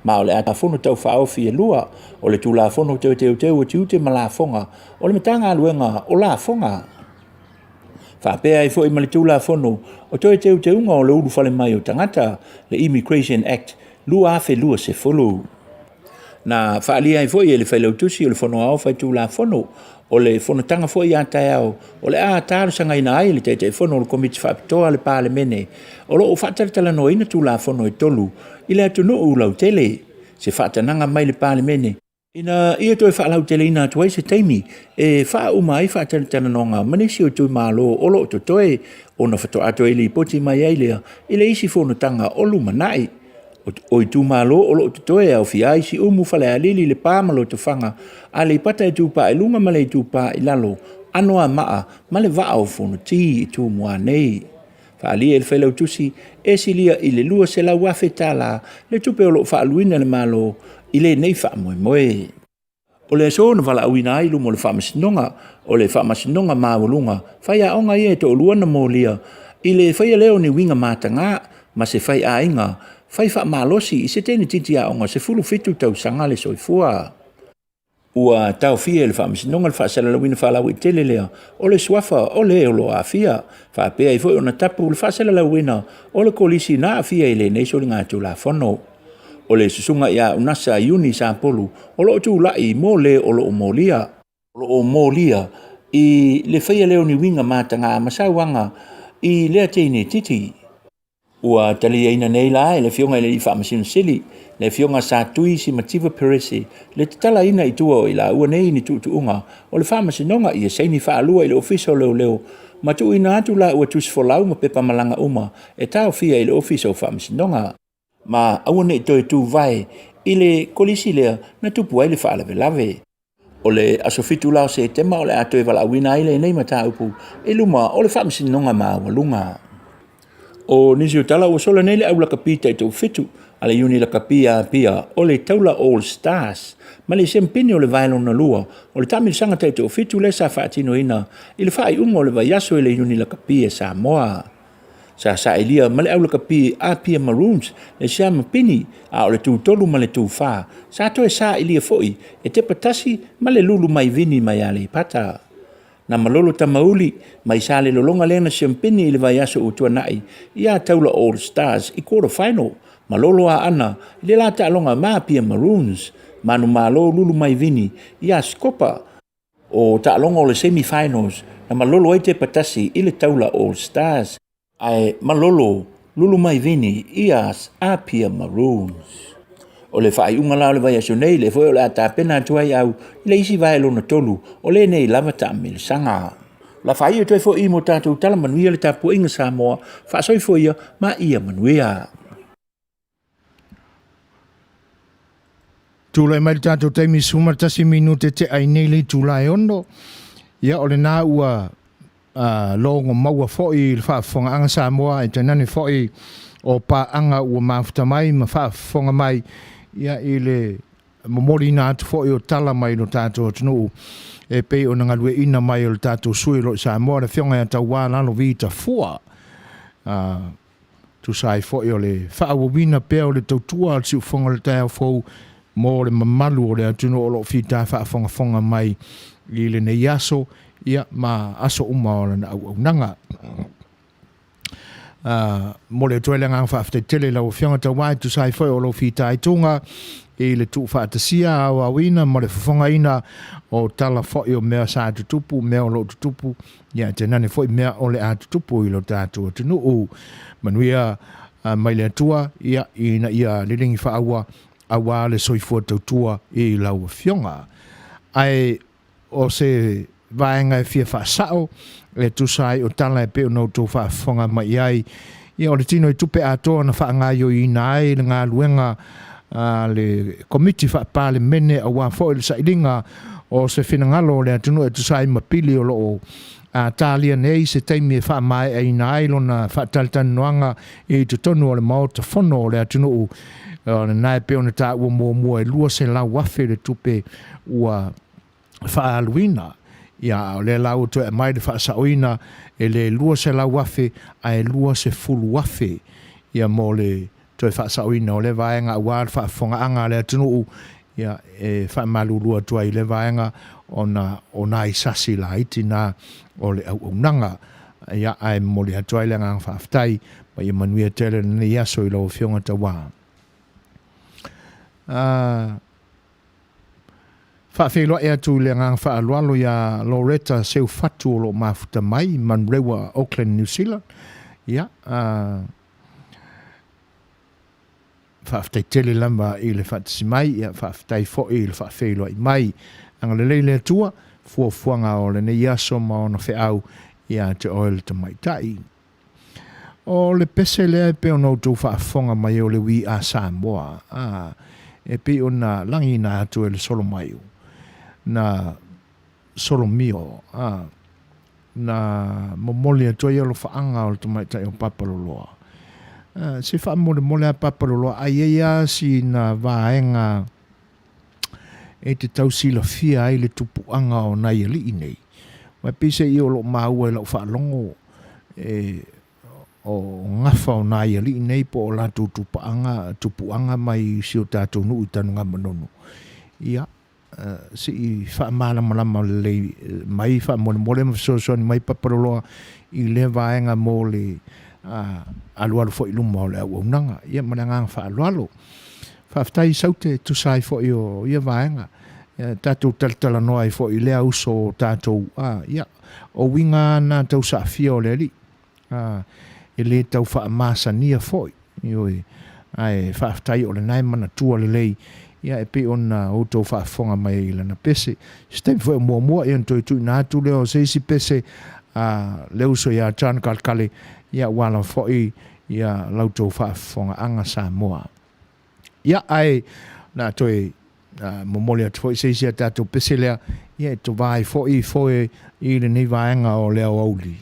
ma o le ata fono tau whaofi e lua, o le tūla fono teu tiute ma la fonga, o le metanga aluenga o la fonga. Whapea i fo i mali tūla fono, o teuteunga o le ulu whale mai o tangata, le Immigration Act, lua afe lua se folo. Na whaalia i fo i le whailau tusi o le fono au whai tūla fono, o le fono tanga fo i atai au, o le tāru sanga ina ai le teitei fono o le komiti whapitoa le pāle mene, o lo o whataritala no ina tūla fono i tolu, i le atunu u lau tele, se whatananga mai le pāle mene. Ina ia toi whaalau tele ina tuai se teimi, e wha uma i whataritala no ngā manisi o tui mālo o lo to toe, o na whato ato e li poti mai eilea, i le isi fono tanga o luma nai. O i tū mālo o lo te toe au fi ai si umu whale a lili le pāmalo te whanga a le pata e tūpā e lunga ma le tūpā i lalo anoa maa ma le vaa o whono ti i tū mua nei. Whaalia e le whailau tusi e si lia i le lua se lau wafe tāla le tupe o lo whaaluina le mālo i le nei wha moe moe. O le so na wala awina ai lumo le whamasinonga o le whamasinonga māwalunga whaia onga i e to luana mō lia i le whaia leo ni winga mātanga ma se whai a inga fai fa malosi i se tene titi a onga se fulu fitu tau sanga le soifua. Ua tau fia le whaamisinonga le whaasala lawina whaalawi tele lea o le suafa o le o lo a fia. Whaapea i foi o na tapu le whaasala lawina o le kolisi na a fia i le neiso li ngā tū la whono. O le susunga ia unasa iuni sa polu o lo tū lai mō le o lo o mōlia. O lo o mōlia i le whaia leo ni winga mātanga a masauanga i lea teine titi. Ua tali aina nei la e le fionga i le i whaamasino sili, le fionga sa tui si mativa peresi, le tala ina i tua o i la ua nei ni tuutuunga, o le whaamasinonga i e seini whaalua i le ofiso leo leo, ma tu ina atu la ua tusifolau ma pepa malanga uma, e tau fia i le ofiso whaamasinonga. Ma aua nei toi tu vai, i le kolisi lea na tupu ai le whaalave lave. O le asofitu lao se tema o le ato e wala awina i le nei mata upu, e luma o le whaamasinonga ma walunga. O nisi o tala ua sola nei le au laka pita i tau fitu, a le uni laka pia pia o le taula All Stars, ma le sempini o le vailon na lua, o le tamil sanga tai tau fitu le sa whaatino ina, i le whaai unga o le vaiaso i le uni laka pia sa moa. Sa elia ma le au laka pia a pia Maroons, le sia mapini a o le tū tolu ma le tū wha, sa toe sa elia foi, e te patasi ma le lulu mai vini mai a le pata. Na malolo tamauli, mai sa le lolonga lena champagne i le vaiaso o tuanai, ia taula All Stars i quarter final. Malolo a ana, le la ta alonga maa pia Maroons, manu malo lulu mai vini, ia skopa o ta alonga o le semi-finals, na malolo ai te patasi i le taula All Stars. Ai malolo lulu mai vini, ia a pia Maroons. O le whaai unga lao le vaiaso nei, le foi o le ata pena tuai au, i le isi vai lona tolu, o le nei lava ta amil sanga. La whaai o toi fo i mo tātou tala Manuia le tapu inga Samoa, whaasoi fo ia, ma ia Manuia. Tūlai mai tātou teimi sumartasi minute te ai nei le tūlai ono, ia o le nā ua longo maua fo i le whaafonga anga Samoa, e te nani fo i o pa anga ua mafuta mai, ma whaafonga mai, ia i le momori nā atu fo i o tala mai no tātou atunu e pei o nangalue ina mai o le tātou sui lo sa moa le fionga ia tau wā lalo vita fua tu sai fo i o le whaawawina pea o le tautua al siu fonga le tau fau mo le mamalu o le atunu o lo fita whaafonga mai i le nei aso ia ma aso uma o le na au nanga mo le toele ngā whaafte tele lau whianga tau wai tu sai whai o lo fita i tunga i le tu whaatasia au awina mo le whafonga ina o tala whai o mea sa tutupu mea o lo tutupu ia te nane whai mea o le a tutupu i lo tātua tunu o Manuia mai le atua ia ina ia lilingi whaaua awa le soifua tautua i lau whianga ai o se vaenga e fia whaasao e tu sai o tala e peo no tō whaafonga mai ai ia o le tino i tupe atoa na whaangaio i nai le ngā luenga le komiti whaapale mene a wā fo il sailinga o se whinangalo le atunu e tu sai mapili o loo tālia nei se teimi e whaamai e i nai lona whaataltan noanga i tu tonu o le maota whono o le atunu o le nai peo na tā ua mua e lua se lau wafe le tupe ua whaaluina ia o le lau to e mai de whaasaoina e le lua se lau wafe a e lua se fulu wafe ia mo le toi whaasauina o le vaenga ua whaafonga anga le tunu ia whaamalulua tua i le vaenga o na isasi la iti na o le au nanga ia ai moli atua i le ngang whaaftai ma i Manuia tele na ia so i lau fionga ta wā. Whaafeilua ea tu le ngang whaalualo ia Loretta seu fatu o lo mafuta mai Manuia, Auckland, New Zealand. Ia, whaaftai tele lamba i le whaatisi mai, ia whaaftai fo i le whaafeilua i mai. Anga le leile tua, fuafuanga o le nei aso ma ona whaau ia te oil te maitai. O le pese lea pe ono tu whaafonga mai o le wi a Samoa. E pe ona langi na atu e le solo mai. Na solo mio. Na momoli atu e lo whaanga o le te maitai o papaloloa. Se wha mole a papaloloa ai ea si na vaenga e te tausila fia ai le tupuanga o nai ali inei. Mai pise i o lo maua e lau whaalongo o ngafa o nai ali inei po o la tupuanga mai si o tātou nuu i tanunga manono. Ia, si i whaamala malama le mai whaamole mawhasosoni mai paparoloa i le vaenga mo le alualu fo i luma o le au nanga. Ia manangang whaalualo. Whaaftai saute tu sai fo i o ia vaenga. Tātou talatala noa i fo i lea uso tātou ia o winga nā tau sa fia o le li e le tau wha masa nia fo i oi ai whaaftai o le nai mana tua le lei ia e pe ona o tau whaafonga mai i lana pese stem fo e mua e antoi tui nā tu leo seisi pese le uso ia chan kalkale ia wala fo i ia lau tau whaafonga anga Samoa ia ai nā toi momole atu foi seisi a tātou pese lea ia e to vai foi i le nei vaenga o lea o auli.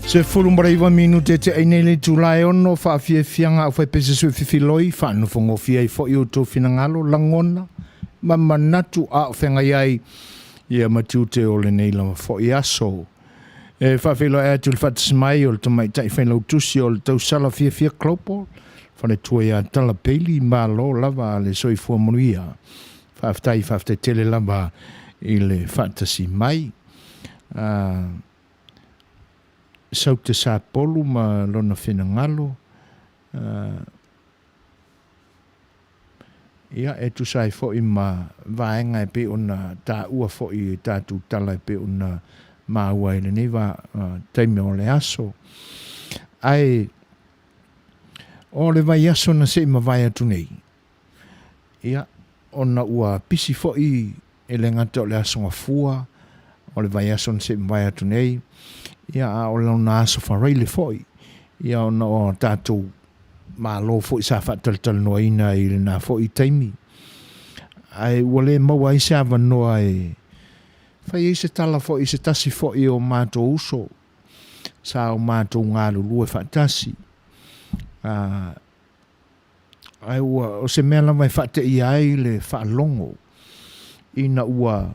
Se fulu maraiwa minute te ainele Julai ono whaafia fianga au whaipese sui whiwhiloi whaanu whangofia i fo i uto finangalo langona ma manatu a whenga iai ia matiute o le nei lama fo i aso. E whawhilo ea tu le whatasmai o le tamai tai whenau tusi o le tau sala fia klopo whane tua ia tala peili ma lo lava le soifua Manuia. Whaftai tele lava i le whatasi mai. Sau te sa polu ma lona whenangalo. Ia e tu sai fo i ma vaenga e pe ona ta ua fo i tatu tala e pe ona maua i le neva taime o le aso. Ai o le vai aso na se ma vai atu nei. Ia ona ua pisi fo i e le ngata o le aso ngafua. O le vai aso na se ma vai atu nei. Ia o le ona aso wharai le fo i. Ia ona o tatu ma lo fo i sa whataltal noa ina i le na fo i taimi. Ai wale maua i se awa noa e whai i se tala fo i se tasi fo i o mātou uso. Sa o mātou ngālu lue whatasi. Ai ua o se mea lama i whate i ai le whaalongo. Ina ua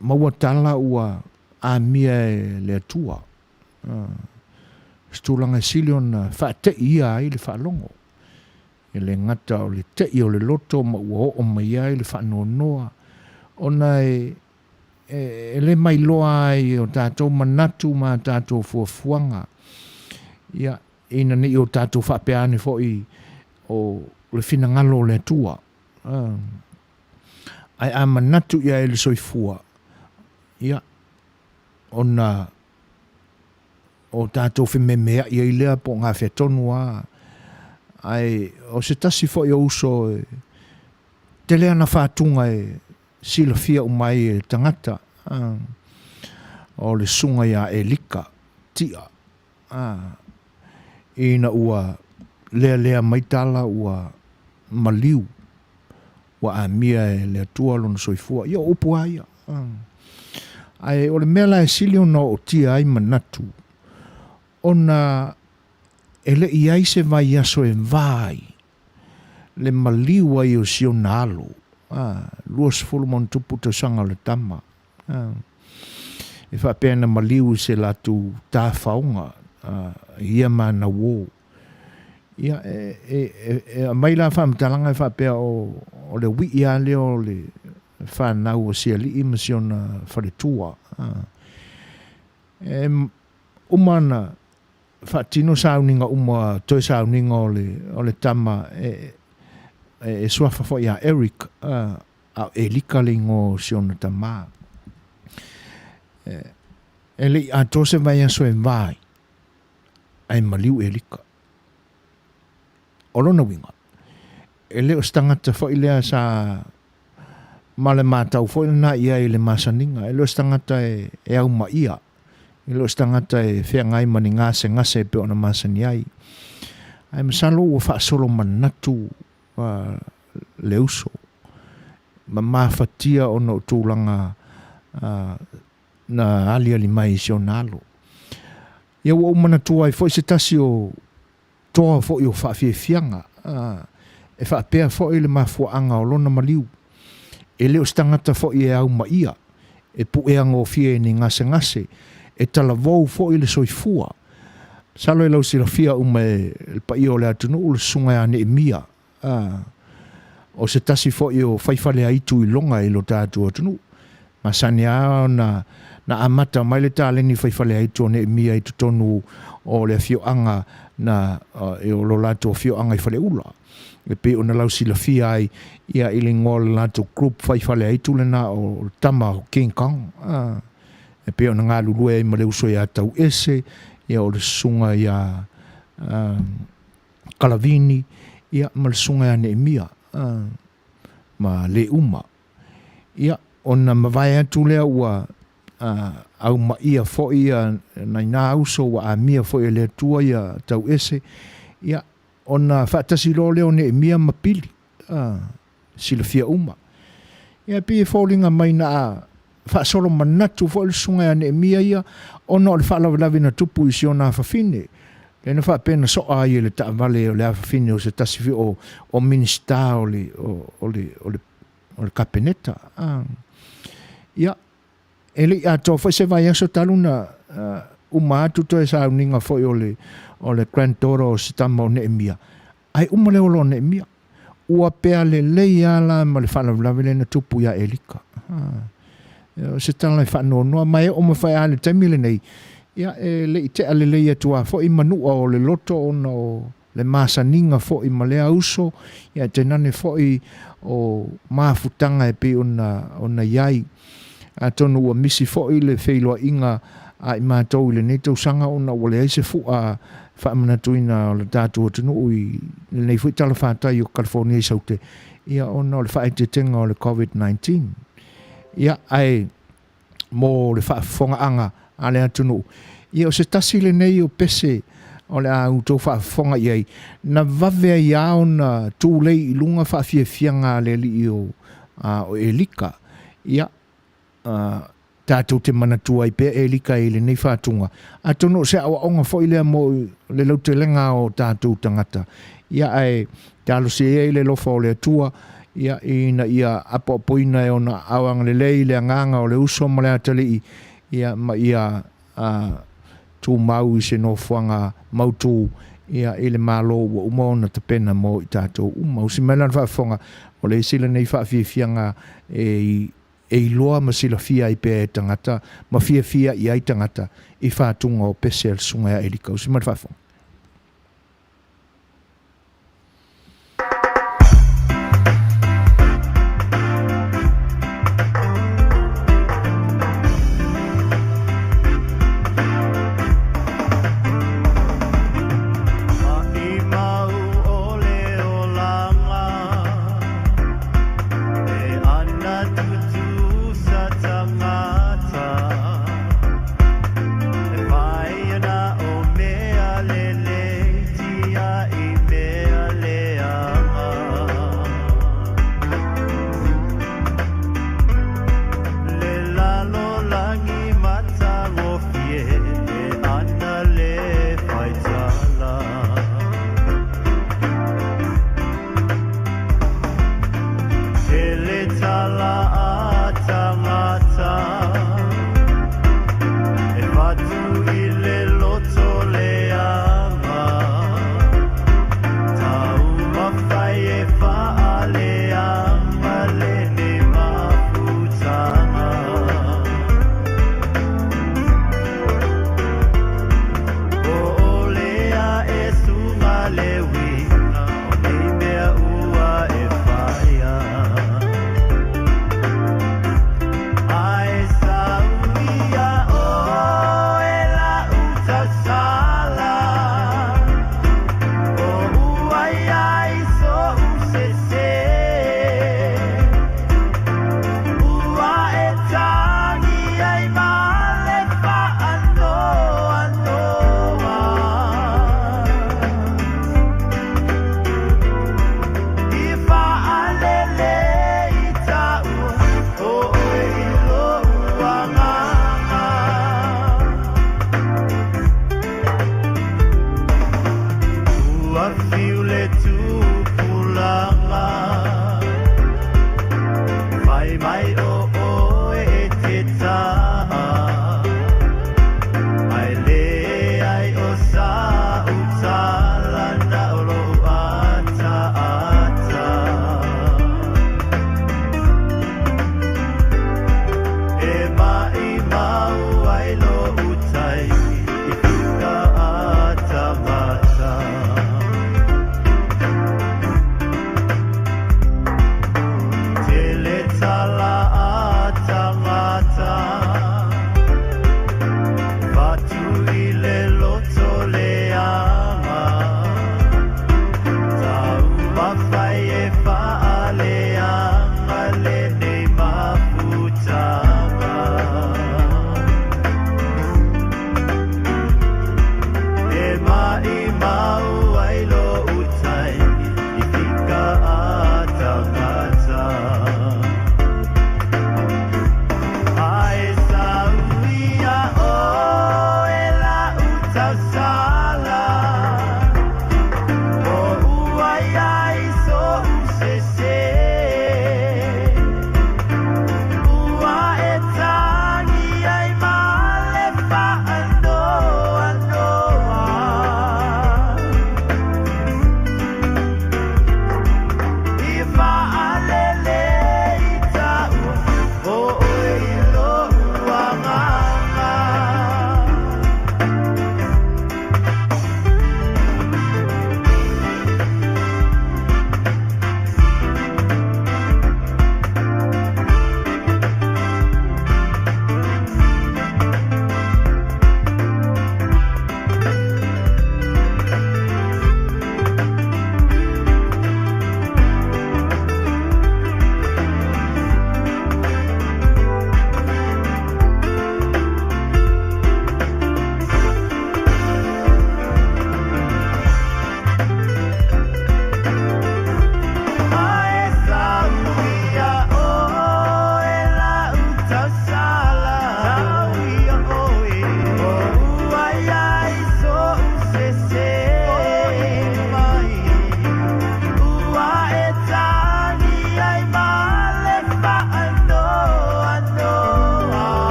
maua tala ua a mia e le atua. Stulanga silion whate i ai le whaalongo. E le ngata o le te i o le loto ma ua o mai ai le whaanonoa. Ona e le mai loa ai o tātou manatu ma tātou fuafuanga. Ia ina ni o tātou whapeane fo i o le finangalo le atua. Ai a manatu ia e le soifua. Ia ona o tātou whememea ia i lea po ngā whetonua. Ai o se tasi fo i o uso te lea na whātunga e sila fia umai e tangata. O le sunga ia e lika tia. Ina ua lea maitala ua maliu. Ua a mia e lea tua lona soifua. Ia upu aia. Ai o le mela e sili ona o tia ai manatu. Ona ele i ai se vai aso e vai. Le maliu ai o sio nalo. Luas fulmon tupu te sanga le tama. E whapena maliu se latu tā whaunga. Ia mana wō. Ia e mai la whamtalanga e whapea o le wii a leo le whanau o sia li imasiona wharetua. Umana whatino sauninga toi sauninga o le tama e suafa fo ia Eric a e likalingo siona tama. E le a tose vai aso e vai ai maliu e lika. Olona winga. E leo stangata fo ilea sa male mātau fo ina ia i le masaninga. E leo stangata e au ma ia. E leo stangata e whea ngai mani ngase pe ona masani ai. Ai masalo ua whaasolo manatu le uso. Ma mawhatia ona o tūlanga na ali mai si o nalo. Ia ua umanatua ai fo i se tasi o toa fo i o whaafia e whaapea fo i le mafuanga o lona maliu. E leo stangata fo i e au ma ia. E pu e ango fie ni ngase. E tala vau fo i le soifua. Salo e lau sila fia ume le pa i o le atunu u le sunga ane e mia. O se tasi fo i o whaifale aitu i longa i lo tātu atunu. Masani a na amata mai le tāle ni whaifale aitu ane e mia i tutonu o le fio anga na e o lo lato fio anga i whale ula. E pe ona lau sila fia ai ia ili ngol lato group whaifale aitu le na o tama o King Kong. E pe ona ngā lulue i male uso ia tau ese ia o le sunga ia Kalavini ia ma le sunga ia Neemia ma le uma. Ia ona mawai atu lea ua au ma ia fo ia nai nā uso wa a mia fo ia le tua ia tau ese. Ia ona whaatasi lo leo Neemia ma pili sila fia uma. Ia pe e fōlinga mai na whaasolo manatu fo le sunga ane mia ia, ono le whaalawilawi na tupu isi o nā whawhine. Lena whaapena so ai le taawale o le awhawhine o se tasifi o minista o le kapeneta. Ia, ele ato fo se vai aso taluna umatu to e sa uninga fo o le granddaughter o se tama o Neemia. Ai umale o lo Neemia. Ua pea le ala ma le whaalawilawi le na tupu ia elika. Se tala i whaanoa mai o mawhai ale taimile nei. Ia le i te ale leia tua fo i manua o le loto ona o le masaninga fo i malea uso. Ia te nane fo i o maafutanga e pe ona iai. A tonu ua misi fo i le whailoa inga a i mātou i le neto sanga ona o le aise fu a whaamanatuina o le tātua tunu ui le nei fui tala whātai o California i saute. Ia ona o le whaetetenga o le COVID-19. Ia ai mō le whaafonga anga a le atunu. Ia o se tasi le nei o pese o le a utou whaafonga iai. Na vavea ia o na tūlei i lunga whaafiafianga le li o elika. Ia tātou te manatua i pēr elika i le nei whātunga. A tono se awa onga fo i lea mō le lautelenga o tātou tangata. Ia ai tālo se e le lofa o le atua. Ia ina ia apo poina e ona awang le lei le nganga o le uso mo le atali ia ma ia tu mau i se no fuanga mautu ia ele malo o umona te pena mo i tātou umau si melan whaafonga o le sila nei whaafiafianga e loa ma sila fia i pe tangata ma fia i ai tangata i whaatunga o pesel sunga e likau si melan whaafonga. Ale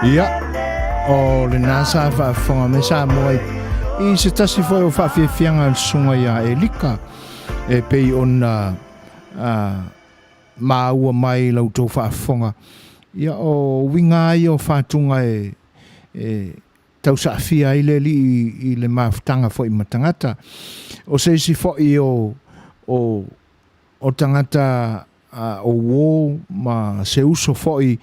Ia, o le nasa whaafonga me sa moai. I se tasi foi o whaawhiawhianga al sunga ia e lika. E pei ona maua mai lau tō whaafonga. Ia o winga ai o whaatunga tau sa fia i le li i le maafutanga foi matangata. O se si foi o tangata o wō ma se uso foi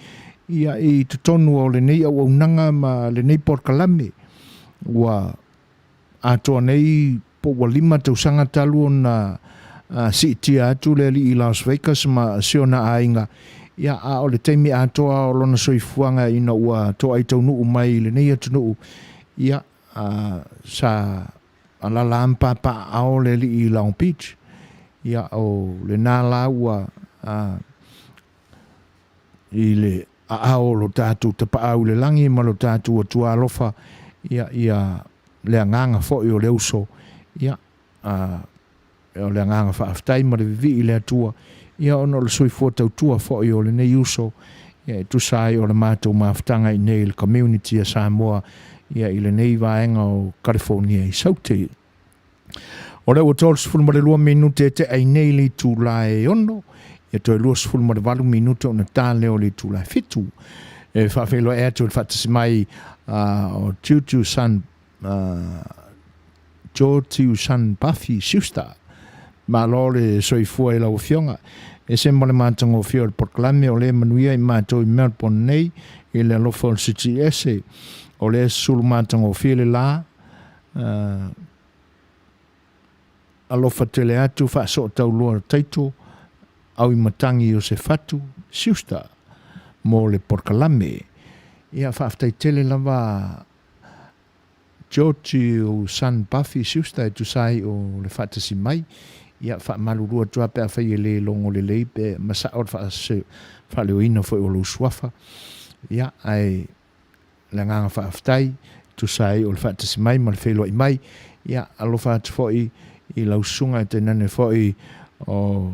ia i tutonu o le nei au unanga ma le nei porkalame. Ua atoa nei po walima tausanga talu o na si tia atu le li i Las Vegas ma siona ainga. Ia a o le teimi atoa o lona soifuanga ina ua toa i tau nuu mai le nei atu nuu. Ia sa alala ampa pa ao le li i Long Beach. Ia o le nala ua i le ao lo tātou te paau le langi ma lo tātou atua alofa. Ia le anganga fo i o le uso. Ia o le anganga whaaftai ma le vivi i le atua. Ia ono le soifua tautua fo i o le nei uso. Ia tu sai o le mātou maaftanga i nei le community a Samoa. Ia i le nei vaenga o California i saute. O le ua tōles fulma le 2 minute te ai nei li tū lae ono. Ia toi luas fulma le 8 minute o na tā leo li tū lae fitu. E whawhelo e atu le whatasimai o Tutu San Jotiu San Buffy Siusta. Ma lo le soifua i lau fionga. E se mo le mātanga o fio le porklame o le Manuia i mātou i Melbourne nei i le alofa o City ese. O le sulu mātanga o fio le la alofa tele atu whaaso o tau lua taito au i matangi o se fatu Siusta mo le porkalame. Ia whaaftai tele lava George o San Buffy Siusta e tu sai o le whaatasi mai. Ia whaamalurua tua pēr whai e le longo le leipe masa o whaaleo ina fo o lo suafa. Ia ai le nganga whaaftai tu sai o le whaatasi mai ma le whaelo i mai. Ia alofa atu fo i lau sunga e te nane fo i o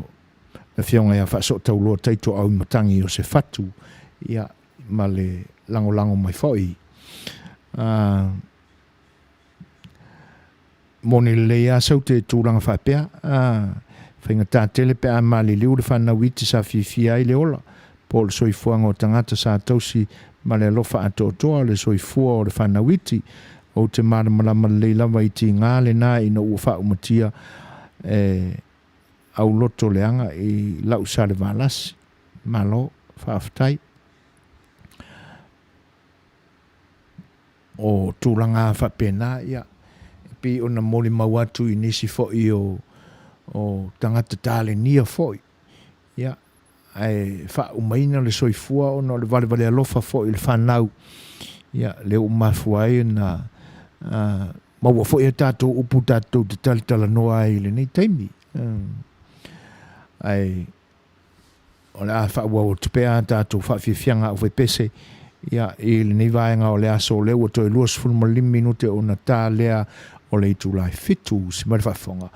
le fionga ia whaaso tau loa taito au matangi o se fatu. Ia ma le lango mai fo i. Moni le ia sau te tūranga whapea. Whainga tā tele pe a mali liu le whanau iti sa fifia i le ola. Po le soifuanga o tangata sa tausi ma le alofa atoa le soifua o le whanau iti. O te maramalama le lava iti ngā le nā ina ua wha umatia au loto leanga i lau sa le valasi. Malo whaaftai. O tūranga whapena ia. Pi ona moli mau atu i nisi foi o tangata tāle nia foi. Ia, ai wha umaina le soifua ona le vale alofa foi le whanau. Ia, le umafuai na maua foi a tātou upu tātou te talitala noa i le nei taimi. Ai, o le a wha ua o tupea tātou wha whiawhianga o pese. Ia, i le nei vaenga o le aso leo o toi luas fulma 5 minute o na tā lea o le itu lai fitu si mare whafonga.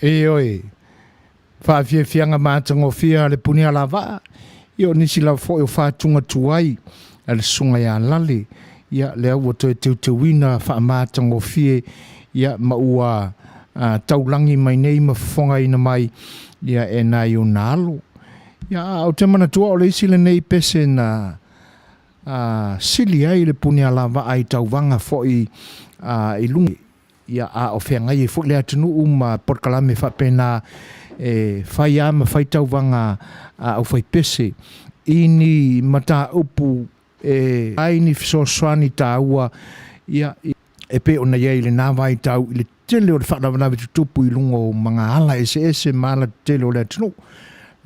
E oi, whaafianga mātangofia le puni ala waa, io nisi la fo o whātunga tuai, le sunga ia lale, ia le au to te wina whaamātangofie, ia maua taulangi mai nei mawhonga ina mai, ia e nai o nalo. Ia o te mana tua o le isi le nei pese na sili ai le puni ala waa ai tauwanga fo i lungi. Ia o whenga i fo le atunu ma porkalame whapena whai ama whai tauwanga au whai pese. Ini mata upu aini fisoswani ta ua ia e pe ona iei le nāwai tau i le tele o le whanawanawe tutupu i lungo mga ala ese maala tele o le atunu.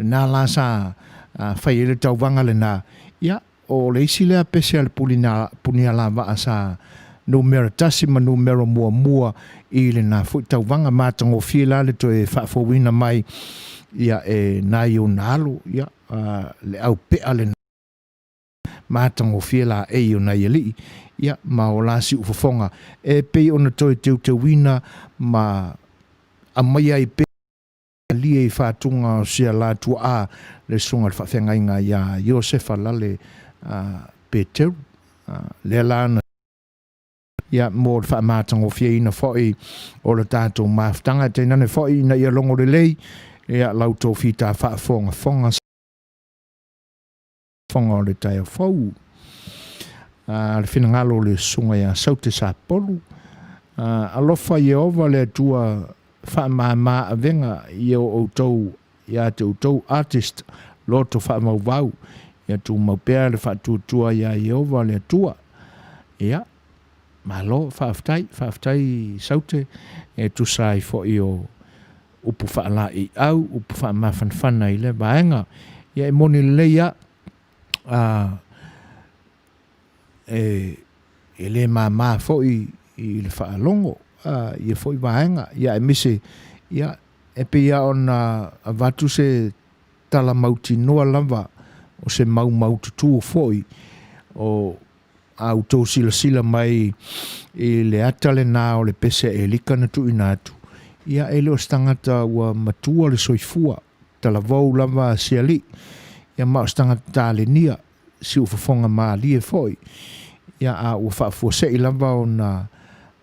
Nā la sa whai ele tauwanga le nā. Ia o le isi lea pese ale puni ala waa sa numero tasi ma numero mua i le nā fui tauwanga mātango whiela le to e whaafowina mai ia e nai o nalo ia le au pea le mātango whiela e o nai ali ia ma o lasi ufafonga e pe ona toi te wina ma amaya i pe lia i whātunga o sia la tua a le sunga le whawhengainga ia Iosefa lale Peteu le lana ia mō le whaamātango whia ina whoi o le tātou māwhtanga te nane whoi ina ia longo le lei ia lautou whita whaafonga fonga o le tai o whau le whinangalo le sunga ia saute sa polu alofa Yehova le tua whaamāmā avenga ia o tau ia te tau artist loto whaamau ia tu maupea le whaatutua ia Yehova le tua ia malo whaaftai saute e tu sai fo i o upu whaala i au upu whaamawhanwhana i le vaenga ia e moni leia e le mā fo i le whaalongo ia fo i vaenga ia e mise ia e pe ia ona vatu se tala mauti noa lava o se mau tutu fo i o au tō sila mai i le atale nā o le pese e lika na tu inatu. Ia e leo stangata ua matua le soifua, tala vau lava si ali. Ia mao stangata tā le nia, si ufafonga maa lie foi. Ia a ua whaafua se i lava o na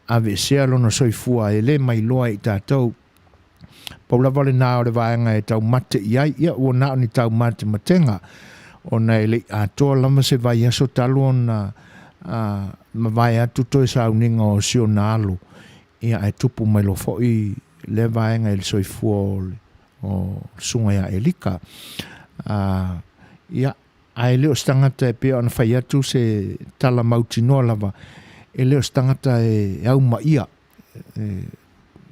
ave sea lona soifua e le mai loa i tātou. Pau lava le nā o le vaenga e tau mate iai, ia ua nā ni tau mate matenga. O na e le atoa lama se vai aso talo na ma vai atu toi sauninga o sio nalo ia e tupu mai lo foi le vaenga il soifua o sunga ia elika ia ai leo stangata e pia ana whai atu se tala mauti noa lava e leo stangata e au maia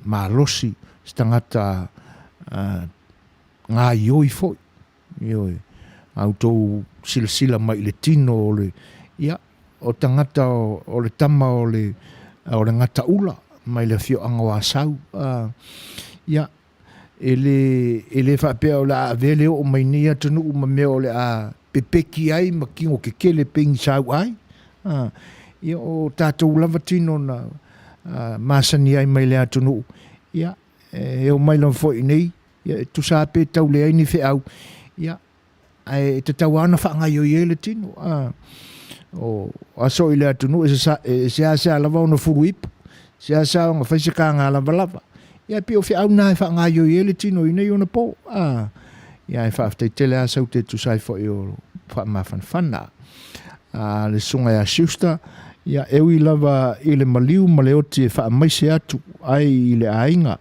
ma losi stangata ngā ioi foi ioi au tau sila mai le tino o le ia o tangata o le tama o le ngata ula mai le fio anga wa sau ia ele whapea o la avele o mai nia tanu ma mea o le a pepeki ai ma kingo ke kele pengi sau ai ia o tātou lava tino na masani ai mai le atunu ia e o mai lan foi nei ia tu sa pe tau le ai ni fe au ia ai te tau ana whaanga yo le tino o aso ile atunu se asa lava ona furuip se asa nga faise ka nga lava ia pe o fi au na whaanga yo le tino ina yo na po ia e whaaftai tele asa ute tu sai fo yo whaamawhanwhana le sunga ia siusta ia ewi lava ile maliu maleoti e whaamaise atu ai ile ainga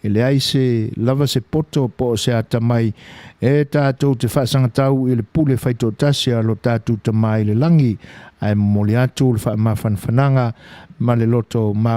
ele ai se lava se poto po se atamai e tātou te whaasangatau i le pule whaito tasia lo tātou tamai le langi ai moli atu le whaamawhanwhananga ma le loto ma